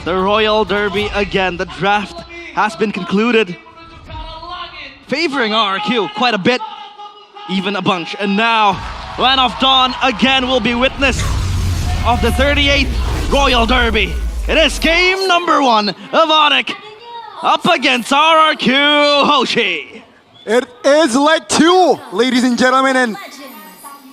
the Royal Derby again. The draft has been concluded, favoring RRQ quite a bit, even a bunch. And now, Land of Dawn again will be witness of the 38th Royal Derby. It is game number 1 of ONIC up against RRQ Hoshi. It is leg 2, ladies and gentlemen, and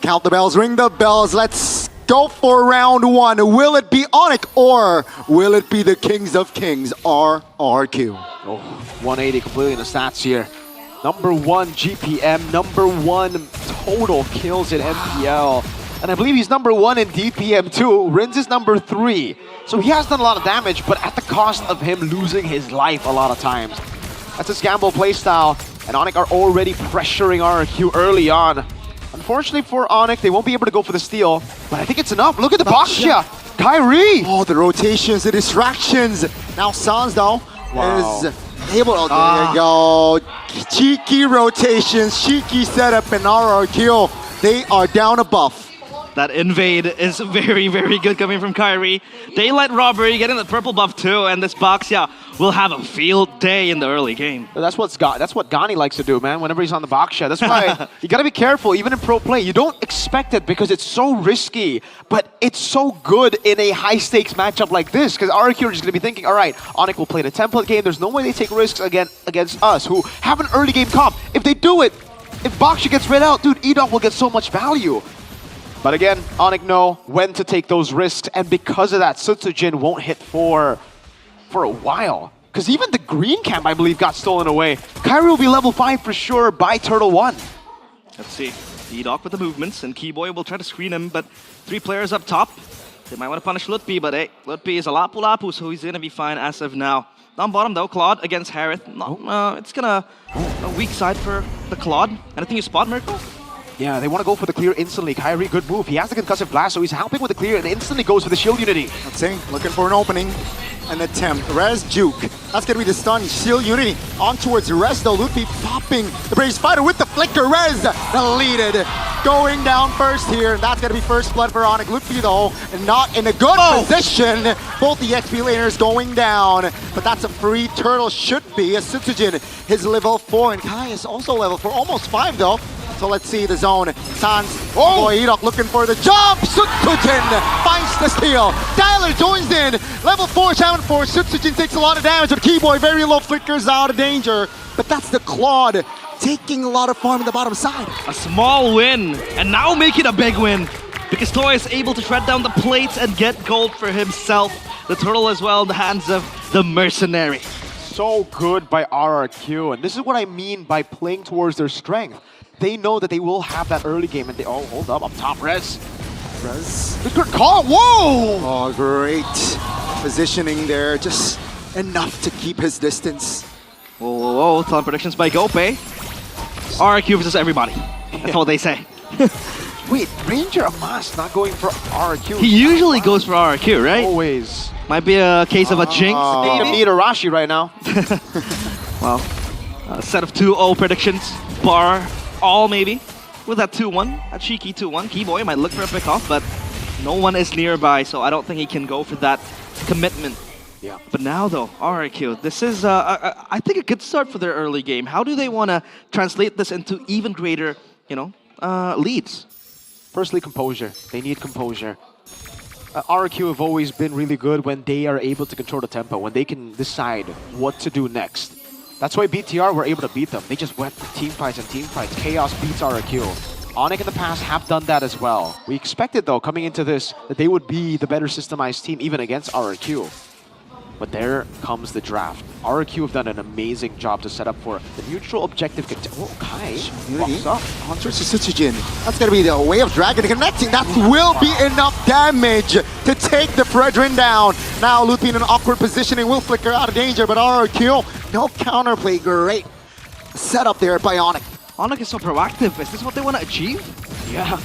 count the bells, ring the bells. Let's go for round 1. Will it be ONIC or will it be the Kings of Kings, RRQ? Oh, 180 completely in the stats here. Number 1 GPM, number 1 total kills in MPL. And I believe he's number 1 in DPM too. Rins is number 3. So he has done a lot of damage, but at the cost of him losing his life a lot of times. That's his gamble playstyle. And ONIC are already pressuring RRQ early on. Unfortunately for ONIC, they won't be able to go for the steal. But I think it's enough. Look at the Baksha! Kyrie! Oh, the rotations, the distractions. Now Sans though is able. Oh, there you go. Cheeky rotations, cheeky setup in RRQ. They are down a buff. That invade is very, very good coming from Kyrie. Daylight Robbery getting the purple buff too, and this Baksha will have a field day in the early game. That's what Gani likes to do, man, whenever he's on the Baksha. That's why you gotta be careful, even in pro play. You don't expect it because it's so risky, but it's so good in a high-stakes matchup like this, because RRQ are just gonna be thinking, all right, ONIC will play the template game. There's no way they take risks again against us, who have an early game comp. If they do it, if Baksha gets read out, dude, Edok will get so much value. But again, ONIC know when to take those risks, and because of that, Sutsujin won't hit for a while. Because even the green camp, I believe, got stolen away. Kyrie will be level 5 for sure by Turtle 1. Let's see. Edok with the movements, and Keyboy will try to screen him, but 3 players up top. They might want to punish Lutpi, but hey, Lutpi is a lapu-lapu, so he's going to be fine as of now. Down bottom though, Claude against Harith. No, it's gonna a weak side for the Claude. Anything you spot, Miracle? Yeah, they want to go for the clear instantly. Kyrie, good move. He has the concussive blast, so he's helping with the clear and instantly goes for the shield unity. Let's see, looking for an opening. An attempt. Rez Juke. That's gonna be the stun. Shield unity on towards Rez though. Lutpi popping the British fighter with the flicker. Rez deleted. Going down first here. That's gonna be first blood for ONIC. Lutpi though, not in a good position. Both the XP laners going down. But that's a free turtle, should be. A Sutsujin, his level 4, and Kai is also level 4, almost 5 though. So let's see the zone. Sans, boy, Edok looking for the jump. Sutsujin finds the steal. Tyler joins in. Level 4, Shaman 4. Sutsujin takes a lot of damage, but Keyboy very low, flickers out of danger. But that's the Claude taking a lot of farm in the bottom side. A small win, and now make it a big win. Because Toy is able to shred down the plates and get gold for himself. The turtle as well in the hands of the mercenary. So good by RRQ, and this is what I mean by playing towards their strength. They know that they will have that early game, and they hold up top. Rez. Good call. Whoa! Oh, great positioning there. Just enough to keep his distance. Whoa. Talent predictions by Gope. RRQ versus everybody. That's what they say. Wait, Ranger Amas not going for RRQ. He usually goes for RRQ, right? Always. Might be a case of a jinx. They need Arashi right now. Well, a set of 2-0 predictions. Bar all maybe. With that 2-1, a cheeky 2-1. Keyboy might look for a pick off, but no one is nearby, so I don't think he can go for that commitment. Yeah. But now though, RRQ, this is, I think, a good start for their early game. How do they want to translate this into even greater, leads? Firstly, composure. They need composure. RRQ have always been really good when they are able to control the tempo, when they can decide what to do next. That's why BTR were able to beat them. They just went for team fights and team fights. Chaos beats RRQ. ONIC in the past have done that as well. We expected, though, coming into this, that they would be the better systemized team even against RRQ. But there comes the draft. RRQ have done an amazing job to set up for the neutral objective. Oh, Kai walks up. Onto Sutsujin. That's going to be the way of Dragon connecting. That will be enough damage to take the Fredrin down. Now Lutpi in an awkward positioning will flicker out of danger, but RRQ, no counterplay. Great setup there by ONIC. ONIC is so proactive. Is this what they want to achieve? Yeah.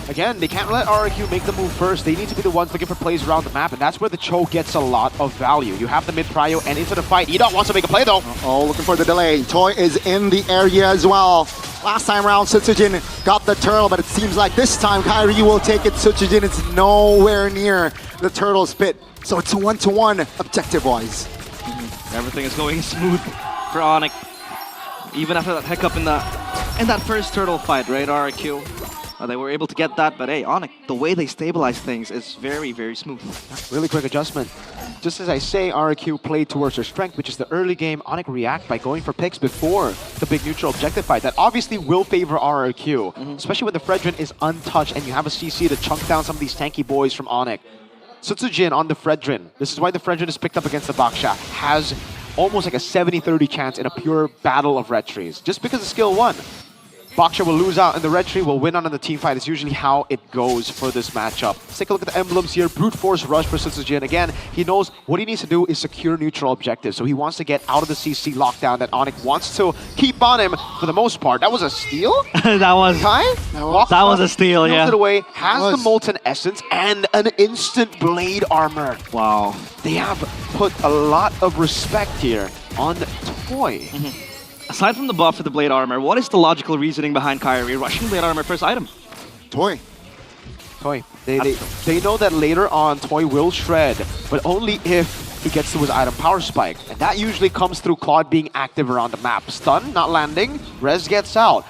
Again, they can't let RRQ make the move first. They need to be the ones looking for plays around the map, and that's where the Cho gets a lot of value. You have the mid-prio and into the fight. Edok wants to make a play, though. Oh, looking for the delay. Toy is in the area as well. Last time around, Sutsujin got the turtle, but it seems like this time Kyrie will take it. Sutsujin is nowhere near the turtle's pit. So it's a 1-to-1 objective-wise. Everything is going smooth for ONIC. Even after that hiccup in that first turtle fight, right, RRQ? They were able to get that, but hey, ONIC, the way they stabilize things is very, very smooth. Really quick adjustment. Just as I say, RRQ played towards their strength, which is the early game. ONIC react by going for picks before the big neutral objective fight. That obviously will favor RRQ, especially when the Fredrin is untouched and you have a CC to chunk down some of these tanky boys from ONIC. Sutsujin on the Fredrin. This is why the Fredrin is picked up against the Baksha. Has almost like a 70-30 chance in a pure battle of red trees, just because of skill 1. Baksha will lose out and the red tree will win out in the team fight. Is usually how it goes for this matchup. Let's take a look at the emblems here. Brute Force Rush for Sutsujin. Again, he knows what he needs to do is secure neutral objectives. So he wants to get out of the CC lockdown that ONIC wants to keep on him for the most part. That was a steal? That was Kai? That was a steal, Steals yeah. it away, has the Molten Essence and an instant blade armor. Wow. They have put a lot of respect here on Toy. Aside from the buff for the blade armor, what is the logical reasoning behind Kyrie rushing blade armor first item? Toy. Toy. They know that later on Toy will shred, but only if he gets to his item power spike. And that usually comes through Claude being active around the map. Stun, not landing, Rez gets out.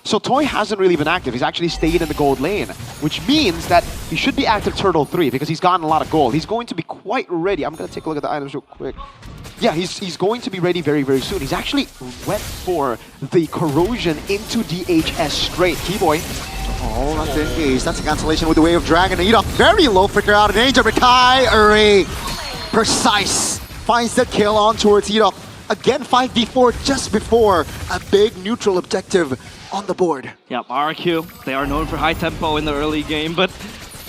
So Toy hasn't really been active. He's actually stayed in the gold lane, which means that he should be active Turtle 3 because he's gotten a lot of gold. He's going to be quite ready. I'm going to take a look at the items real quick. Yeah, he's going to be ready very, very soon. He's actually went for the corrosion into DHS straight. Keyboy. Oh, that's engaged. That's a cancellation with the Wave of Dragon. Edoc very low, flicker out of danger, but Kyrie precise finds the kill on towards Edoc. Again, 5v4 just before a big neutral objective on the board. Yep, RRQ, they are known for high tempo in the early game, but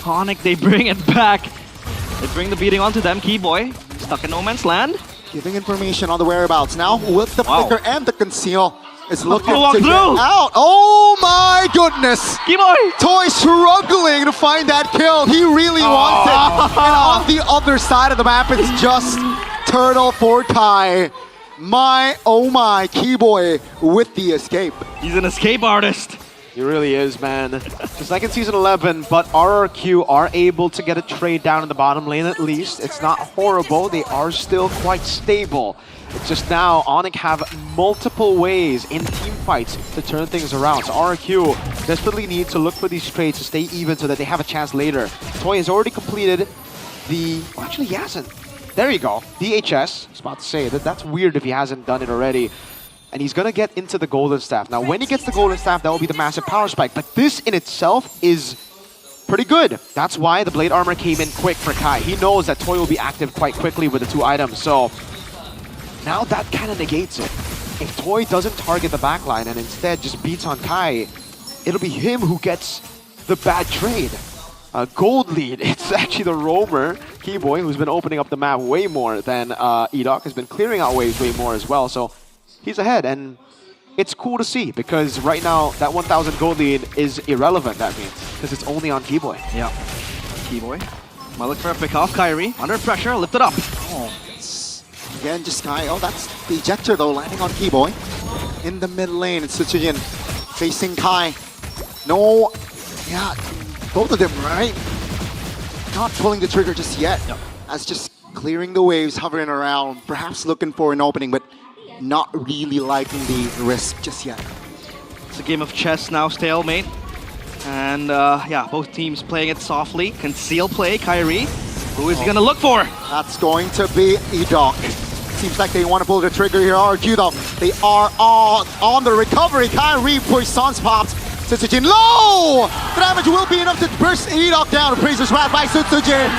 ONIC, they bring it back. They bring the beating onto them. Keyboy, stuck in no man's land. Giving information on the whereabouts. Now with the flicker and the conceal is looking gonna walk to get through. out. Oh my goodness! Keyboy! Toy struggling to find that kill. He really wants it. And on the other side of the map, it's just Turtle for Kai. My, oh my, Keyboy with the escape. He's an escape artist. He really is, man. Just like in Season 11, but RRQ are able to get a trade down in the bottom lane at least. It's not horrible. They are still quite stable. It's just now ONIC have multiple ways in team fights to turn things around. So RRQ desperately need to look for these trades to stay even so that they have a chance later. Toy has already completed the... Well, actually, he hasn't. There you go. DHS. I was about to say that's weird if he hasn't done it already. And he's going to get into the Golden Staff. Now, when he gets the Golden Staff, that will be the massive power spike. But this in itself is pretty good. That's why the Blade Armor came in quick for Kai. He knows that Toy will be active quite quickly with the 2 items. So now that kind of negates it. If Toy doesn't target the backline and instead just beats on Kai, it'll be him who gets the bad trade. Gold lead, it's actually the roamer, Keyboy, who's been opening up the map way more than Edoc, has been clearing out waves way more as well. So he's ahead, and it's cool to see because right now that 1,000 gold lead is irrelevant, that means, because it's only on Keyboy. Yeah. Keyboy. Might look for a pick off. Kyrie, under pressure, lift it up. Oh, again, just Kai. Oh, that's the ejector though, landing on Keyboy. In the mid lane, it's Sutsujin facing Kai. No, yeah, both of them, right? Not pulling the trigger just yet. Yep. As just clearing the waves, hovering around, perhaps looking for an opening, but not really liking the risk just yet. It's a game of chess now, stalemate. And yeah, both teams playing it softly. Conceal play, Kyrie. Who is he gonna look for? That's going to be Edoc. Seems like they want to pull the trigger here. RRQ though, they are on the recovery. Kyrie Poisson's pops. Sutsujin low! The damage will be enough to burst Edoc down. Appraiser's Wrath by Sutsujin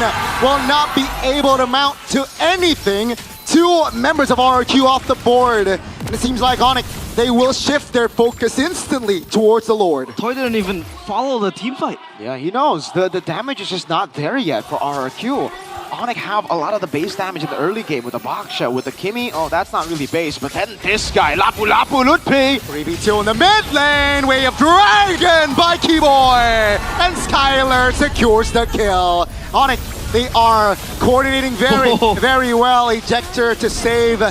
will not be able to mount to anything. 2 members of RRQ off the board. And it seems like ONIC, they will shift their focus instantly towards the Lord. Toy didn't even follow the team fight. Yeah, he knows. The damage is just not there yet for RRQ. ONIC have a lot of the base damage in the early game with the Baksha, with the Kimi. Oh, that's not really base, but then this guy, Lapu Lapu Lutpi. 3v2 in the mid lane, Way of Dragon by Keyboy. And Skylar secures the kill. ONIC, they are coordinating very well. Ejector to save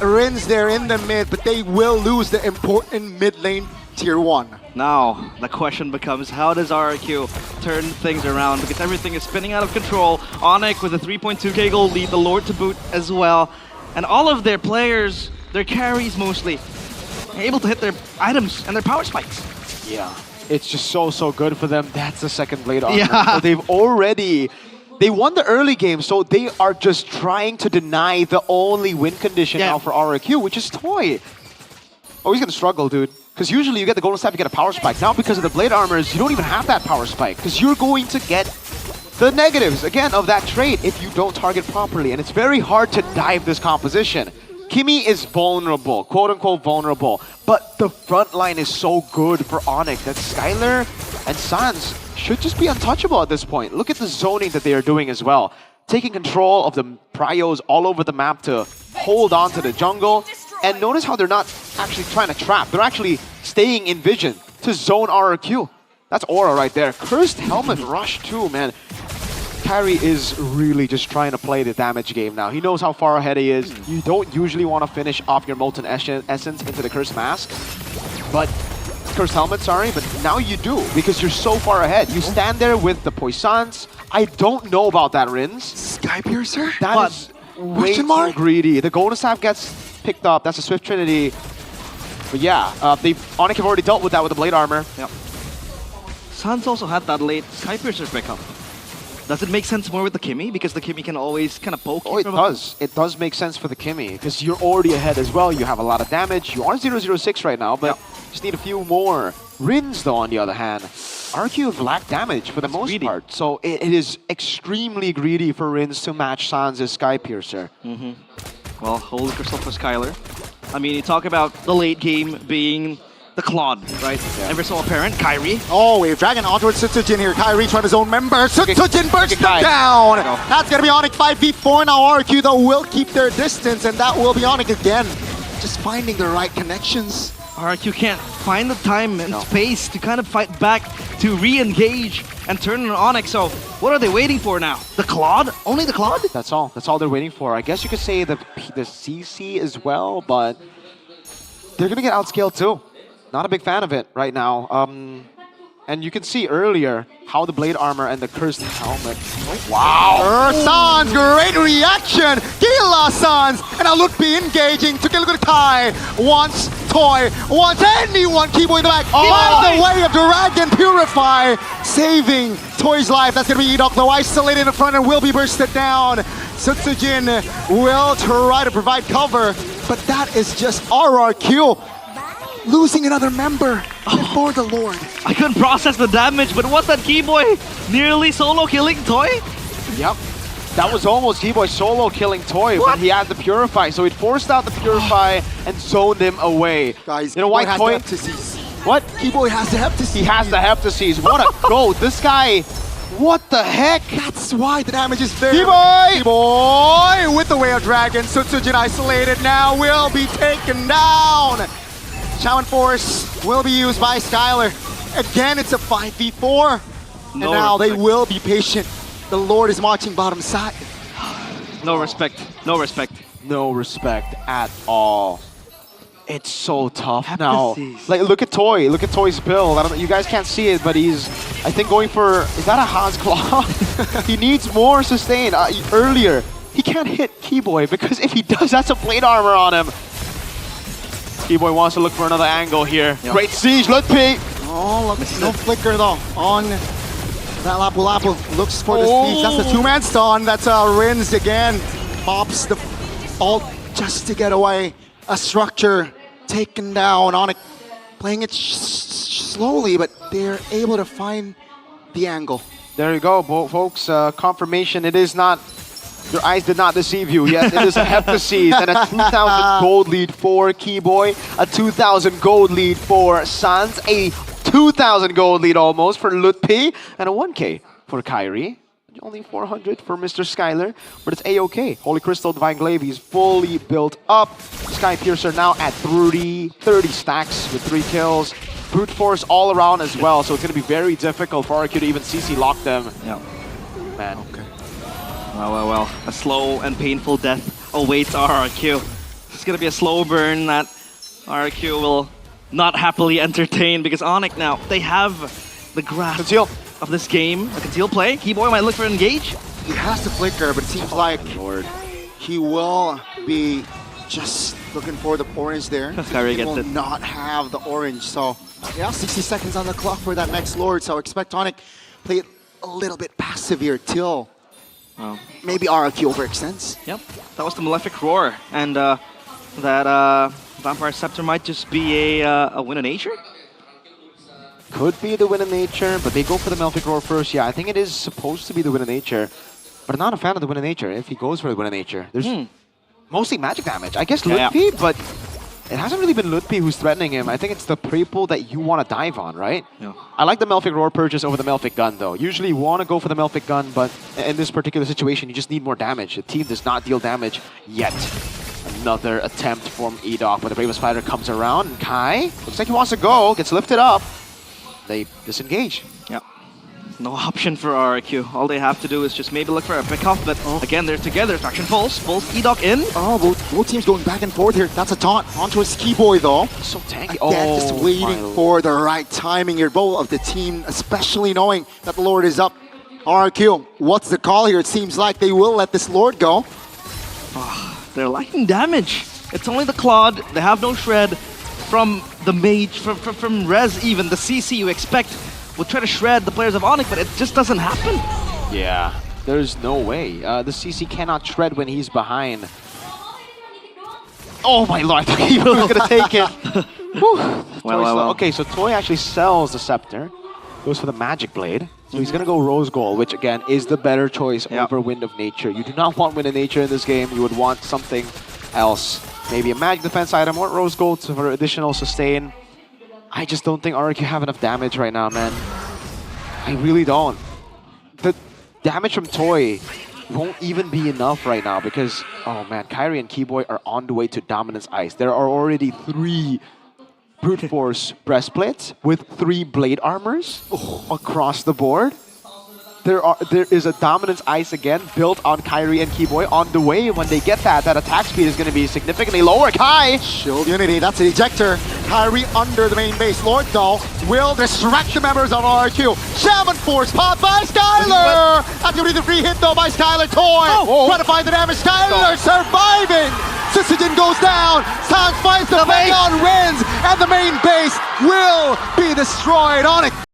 Rins there in the mid, but they will lose the important mid lane tier 1. Now, the question becomes, how does RRQ turn things around? Because everything is spinning out of control. ONIC with a 3.2k gold lead, the Lord to boot as well. And all of their players, their carries mostly, are able to hit their items and their power spikes. Yeah. It's just so good for them. That's the second blade armor. Yeah. So they won the early game, so they are just trying to deny the only win condition now for RRQ, which is Toy. Oh, he's gonna struggle, dude. Because usually you get the golden staff, you get a power spike. Now because of the blade armors, you don't even have that power spike. Because you're going to get the negatives, again, of that trait if you don't target properly. And it's very hard to dive this composition. Kimi is vulnerable, quote-unquote vulnerable. But the front line is so good for ONIC that Skylar and Sans should just be untouchable at this point. Look at the zoning that they are doing as well. Taking control of the pryos all over the map to hold on to the jungle. And notice how they're not actually trying to trap. They're actually staying in vision to zone RRQ. That's aura right there. Cursed Helmet Rush too, man. Kyrie is really just trying to play the damage game now. He knows how far ahead he is. You don't usually want to finish off your Molten Essence into the Cursed Mask. But Cursed Helmet, sorry, but now you do because you're so far ahead. You stand there with the Poissons. I don't know about that, Rins. Sky Piercer? That is way too greedy. The Golden Staff gets picked up. That's a Swift Trinity. But yeah, ONIC have already dealt with that with the Blade Armor. Yep. Sans also had that late Sky Piercer pickup. Does it make sense more with the Kimi? Because the Kimi can always kind of poke. Oh, it does. It does make sense for the Kimi because you're already ahead as well. You have a lot of damage. You are 0-0-6 right now, but just need a few more. Rins, though, on the other hand, RQ have lacked damage for the most part. So it is extremely greedy for Rins to match Sans' Sky Piercer. Well, Holy Crystal for Skylar. I mean, you talk about the late game being the Claude, right? Ever so apparent. Kyrie. Oh, Wave Dragon ontowards Sutsujin here. Kyrie trying his own member. Sutsujin bursts him down. That's going to be ONIC 5v4 now. RRQ, though, will keep their distance, and that will be ONIC again. Just finding the right connections. RRQ can't find the time and space to kind of fight back, to re-engage and turn on ONIC. So what are they waiting for now? The Claude? Only the Claude? That's all. That's all they're waiting for. I guess you could say the CC as well, but they're going to get outscaled too. Not a big fan of it right now. And you can see earlier how the Blade Armor and the Cursed Helmet. Oh, wow! Sans, great reaction! Gila Sans! And now Lutfi engaging to look at Kai. Wants Toy, wants anyone. Kibo in the back. Finds the way of Dragon Purify, saving Toy's life. That's going to be Edok, though isolated in the front and will be bursted down. Sutsujin will try to provide cover, but that is just RRQ. Losing another member before the Lord. I couldn't process the damage, but what's that Keyboy nearly solo killing Toy? Yep. That was almost Keyboy solo killing Toy, but he had the Purify, so it forced out the Purify and zoned him away. Guys, you know why Toy? What? Keyboy has the Heptasis. He has the Heptasis. What a goat. This guy, what the heck? That's why the damage is there. Keyboy! Keyboy with the Way of Dragon. Sutsujin isolated now will be taken down. Shaman Force will be used by Skylar. Again, it's a 5v4. And now they will be patient. The Lord is marching bottom side. No respect. No respect. No respect at all. It's so tough now. Like, look at Toy. Look at Toy's build. I don't know, you guys can't see it, but he's, I think, going for, is that a Hans Claw? He needs more sustain. Earlier, he can't hit Keyboy because if he does, that's a Blade Armor on him. Keyboy wants to look for another angle here. Yep. Great siege, Lutfi! Oh, look, no flicker though on that Lapu Lapu. Looks for the siege. That's the two-man stun. That's Rins again. Pops the ult just to get away. A structure taken down. ONIC playing it slowly, but they're able to find the angle. There you go, folks. Confirmation. It is not. Your eyes did not deceive you. Yes, it is a Heptasis and a 2,000 gold lead for Keyboy, a 2,000 gold lead for Sans, a 2,000 gold lead almost for Lutfi, and a 1K for Kyrie. Only 400 for Mr. Skylar, but it's A-OK. Holy Crystal, Divine Glaive, he's fully built up. Sky Piercer now at 30 stacks with 3 kills. Brute Force all around as well, so it's going to be very difficult for RRQ to even CC lock them. Yeah. Man. Okay. Well. A slow and painful death awaits RRQ. It's going to be a slow burn that RRQ will not happily entertained because ONIC now, they have the grasp Conceal. of this game. A conceal play. Keyboy might look for engage. He has to flicker, but it seems like Lord. he will be just looking for the orange there. Kyrie He gets will it. not have the orange, so yeah, 60 seconds on the clock for that next Lord, so expect ONIC play it a little bit passive here till Oh. maybe RRQ overextends. Yep, that was the Malefic Roar. And that Vampire Scepter might just be a win of nature? Could be the win of nature, but they go for the Malefic Roar first. Yeah, I think it is supposed to be the win of nature, but I'm not a fan of the win of nature. If he goes for the win of nature, there's mostly magic damage. I guess Yeah. Ludpi, but it hasn't really been Ludpi who's threatening him. I think it's the pre-pull that you want to dive on, right? Yeah. I like the Malefic Roar purchase over the Malefic Gun, though. Usually you want to go for the Malefic Gun, but in this particular situation, you just need more damage. The team does not deal damage yet. Another attempt from Edok, but the Bravest Fighter comes around, and Kai looks like he wants to go, gets lifted up. They disengage. Yep. No option for RRQ. All they have to do is just maybe look for a pick-off, but again, they're together. Traction pulls Edok in. Oh, both teams going back and forth here. That's a taunt onto a Ski Boy though. So tanky. Again, just waiting for the right timing here. Both of the team, especially knowing that the Lord is up. RRQ, what's the call here? It seems like they will let this Lord go. They're lacking damage. It's only the Claude. They have no shred from the Mage, from Rez even. The CC you expect will try to shred the players of ONIC, but it just doesn't happen. Yeah, there's no way. The CC cannot shred when he's behind. Oh my lord, I thought he was gonna take it. Well. Okay, so Toy actually sells the Scepter, goes for the Magic Blade. So he's gonna go Rose Gold, which again is the better choice over Wind of Nature. You do not want Wind of Nature in this game. You would want something else. Maybe a Magic Defense item or Rose Gold for additional sustain. I just don't think RRQ have enough damage right now, man. I really don't. The damage from Toy won't even be enough right now because, oh man, Kyrie and Keyboy are on the way to Dominance Ice. There are already 3 Brute Force breastplates with 3 blade armors across the board. There is a Dominance Ice again built on Kyrie and Keyboy on the way. When they get that attack speed is going to be significantly lower. Kai! Shield Unity, that's an ejector. Kyrie under the main base. Lord though will distract the members of RRQ. Shaman Force popped by Skylar! That's going to be the free hit though by Skylar Toy. Trying to find the damage. Skylar surviving! Sisijin goes down. Sounds finds the Bayon wins, and the main base will be destroyed. ONIC